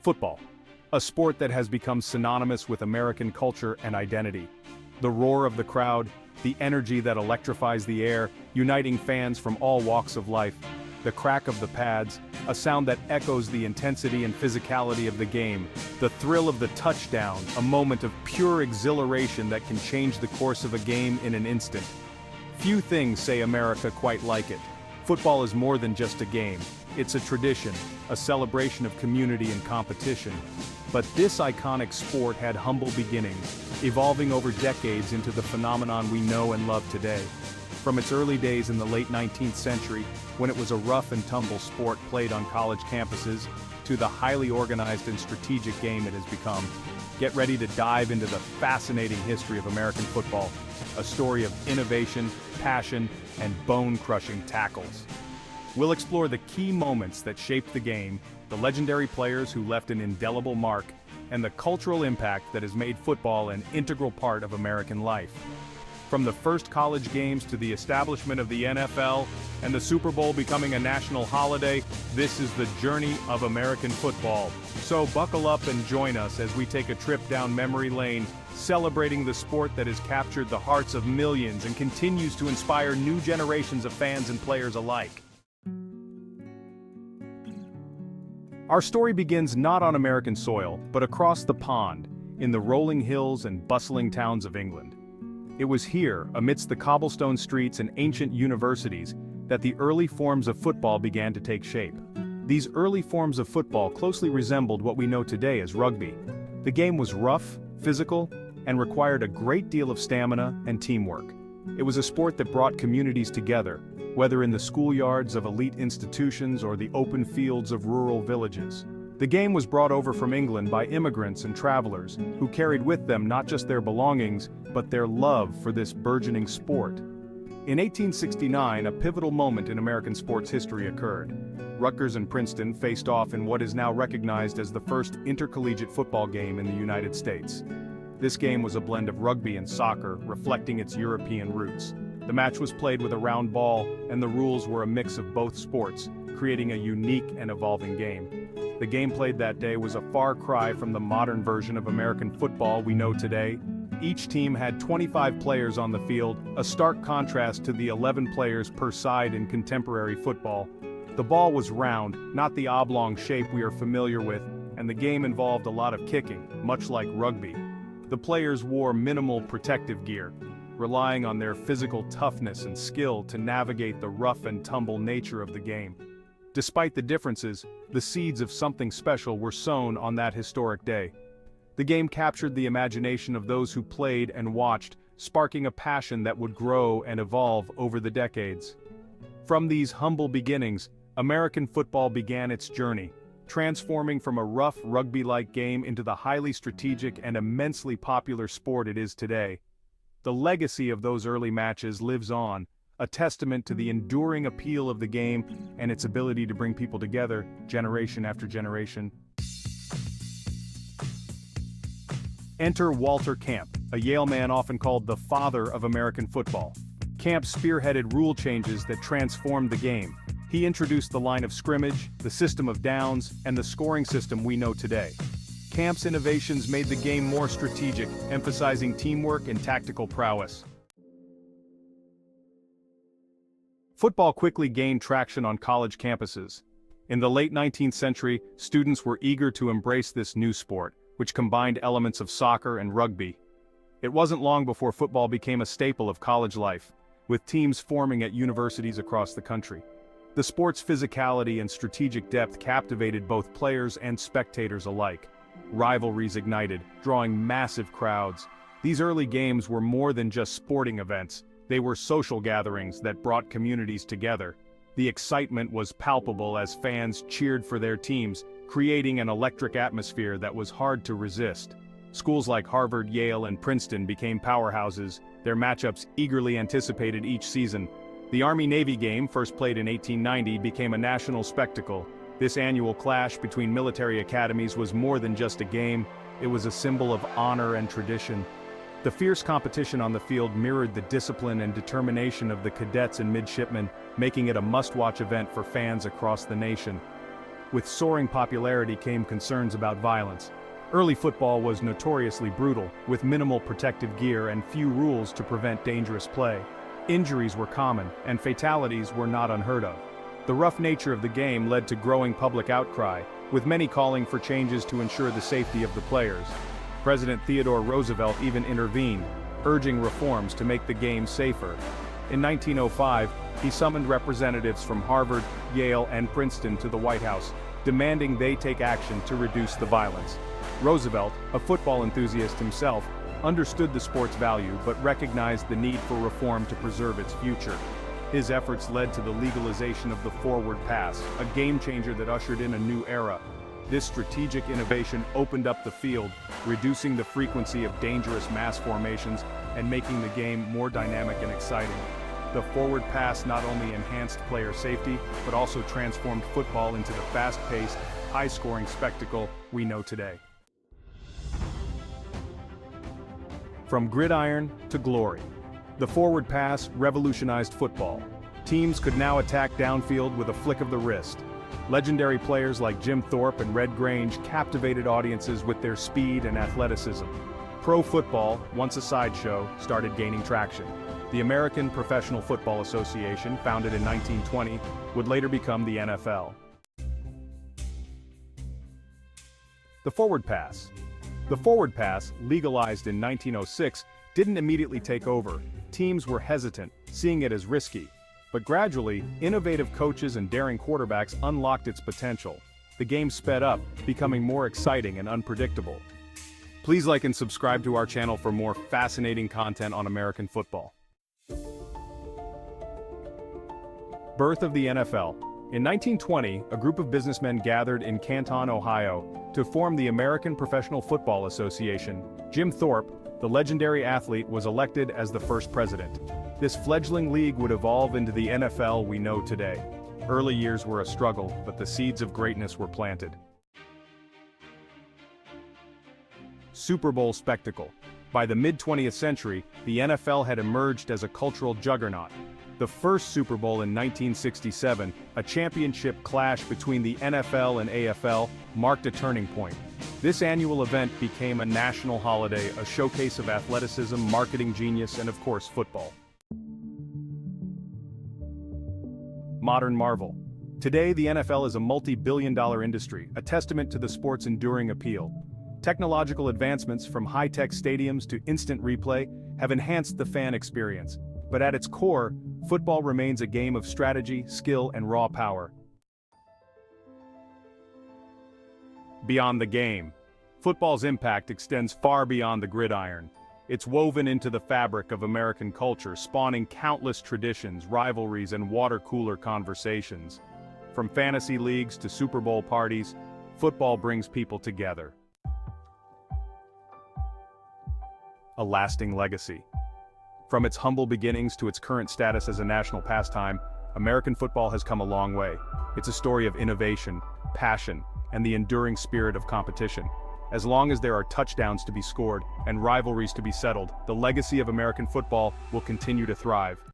Football, a sport that has become synonymous with American culture and identity. The roar of the crowd, the energy that electrifies the air, uniting fans from all walks of life. The crack of the pads, a sound that echoes the intensity and physicality of the game. The thrill of the touchdown, a moment of pure exhilaration that can change the course of a game in an instant. Few things say America quite like it. Football is more than just a game. It's a tradition, a celebration of community and competition. But this iconic sport had humble beginnings, evolving over decades into the phenomenon we know and love today. From its early days in the late 19th century, when it was a rough and tumble sport played on college campuses, to the highly organized and strategic game it has become. Get ready to dive into the fascinating history of American football, a story of innovation, passion, and bone-crushing tackles. We'll explore the key moments that shaped the game, the legendary players who left an indelible mark, and the cultural impact that has made football an integral part of American life. From the first college games to the establishment of the NFL and the Super Bowl becoming a national holiday, this is the journey of American football. So buckle up and join us as we take a trip down memory lane, celebrating the sport that has captured the hearts of millions and continues to inspire new generations of fans and players alike. Our story begins not on American soil, but across the pond, in the rolling hills and bustling towns of England. It was here, amidst the cobblestone streets and ancient universities, that the early forms of football began to take shape. These early forms of football closely resembled what we know today as rugby. The game was rough, physical, and required a great deal of stamina and teamwork. It was a sport that brought communities together, whether in the schoolyards of elite institutions or the open fields of rural villages. The game was brought over from England by immigrants and travelers, who carried with them not just their belongings, but their love for this burgeoning sport. In 1869, a pivotal moment in American sports history occurred. Rutgers and Princeton faced off in what is now recognized as the first intercollegiate football game in the United States. This game was a blend of rugby and soccer, reflecting its European roots. The match was played with a round ball, and the rules were a mix of both sports, creating a unique and evolving game. The game played that day was a far cry from the modern version of American football we know today. Each team had 25 players on the field, a stark contrast to the 11 players per side in contemporary football. The ball was round, not the oblong shape we are familiar with, and the game involved a lot of kicking, much like rugby. The players wore minimal protective gear, relying on their physical toughness and skill to navigate the rough and tumble nature of the game. Despite the differences, the seeds of something special were sown on that historic day. The game captured the imagination of those who played and watched, sparking a passion that would grow and evolve over the decades. From these humble beginnings, American football began its journey, transforming from a rough rugby-like game into the highly strategic and immensely popular sport it is today. The legacy of those early matches lives on, a testament to the enduring appeal of the game and its ability to bring people together, generation after generation. Enter Walter Camp, a Yale man often called the father of American football. Camp spearheaded rule changes that transformed the game. He introduced the line of scrimmage, the system of downs, and the scoring system we know today. Camp's innovations made the game more strategic, emphasizing teamwork and tactical prowess. Football quickly gained traction on college campuses. In the late 19th century, students were eager to embrace this new sport, which combined elements of soccer and rugby. It wasn't long before football became a staple of college life, with teams forming at universities across the country. The sport's physicality and strategic depth captivated both players and spectators alike. Rivalries ignited, drawing massive crowds. These early games were more than just sporting events. They were social gatherings that brought communities together. The excitement was palpable as fans cheered for their teams, creating an electric atmosphere that was hard to resist. Schools like Harvard, Yale, and Princeton became powerhouses, their matchups eagerly anticipated each season. The Army-Navy game, first played in 1890, became a national spectacle. This annual clash between military academies was more than just a game, it was a symbol of honor and tradition. The fierce competition on the field mirrored the discipline and determination of the cadets and midshipmen, making it a must-watch event for fans across the nation. With soaring popularity came concerns about violence. Early football was notoriously brutal, with minimal protective gear and few rules to prevent dangerous play. Injuries were common, and fatalities were not unheard of. The rough nature of the game led to growing public outcry, with many calling for changes to ensure the safety of the players. President Theodore Roosevelt even intervened, urging reforms to make the game safer. In 1905, he summoned representatives from Harvard, Yale, and Princeton to the White House, demanding they take action to reduce the violence. Roosevelt, a football enthusiast himself, understood the sport's value but recognized the need for reform to preserve its future. His efforts led to the legalization of the forward pass, a game-changer that ushered in a new era. This strategic innovation opened up the field, reducing the frequency of dangerous mass formations and making the game more dynamic and exciting. The forward pass not only enhanced player safety, but also transformed football into the fast-paced, high-scoring spectacle we know today. From gridiron to glory, the forward pass revolutionized football. Teams could now attack downfield with a flick of the wrist. Legendary players like Jim Thorpe and Red Grange captivated audiences with their speed and athleticism. Pro football, once a sideshow, started gaining traction. The American Professional Football Association, founded in 1920, would later become the NFL. The forward pass. The forward pass, legalized in 1906, didn't immediately take over. Teams were hesitant, seeing it as risky. But gradually, innovative coaches and daring quarterbacks unlocked its potential. The game sped up, becoming more exciting and unpredictable. Please like and subscribe to our channel for more fascinating content on American football. Birth of the NFL. In 1920, a group of businessmen gathered in Canton, Ohio, to form the American Professional Football Association. Jim Thorpe, the legendary athlete, was elected as the first president. This fledgling league would evolve into the NFL we know today. Early years were a struggle, but the seeds of greatness were planted. Super Bowl spectacle. By the mid-20th century, the NFL had emerged as a cultural juggernaut. The first Super Bowl in 1967, a championship clash between the NFL and AFL, marked a turning point. This annual event became a national holiday, a showcase of athleticism, marketing genius, and of course, football. Modern marvel. Today, the NFL is a multi-billion-dollar industry, a testament to the sport's enduring appeal. Technological advancements, from high-tech stadiums to instant replay, have enhanced the fan experience. But at its core, football remains a game of strategy, skill, and raw power. Beyond the game. Football's impact extends far beyond the gridiron. It's woven into the fabric of American culture, spawning countless traditions, rivalries, and water-cooler conversations. From fantasy leagues to Super Bowl parties, football brings people together. A lasting legacy. From its humble beginnings to its current status as a national pastime, American football has come a long way. It's a story of innovation, passion, and the enduring spirit of competition. As long as there are touchdowns to be scored and rivalries to be settled, the legacy of American football will continue to thrive.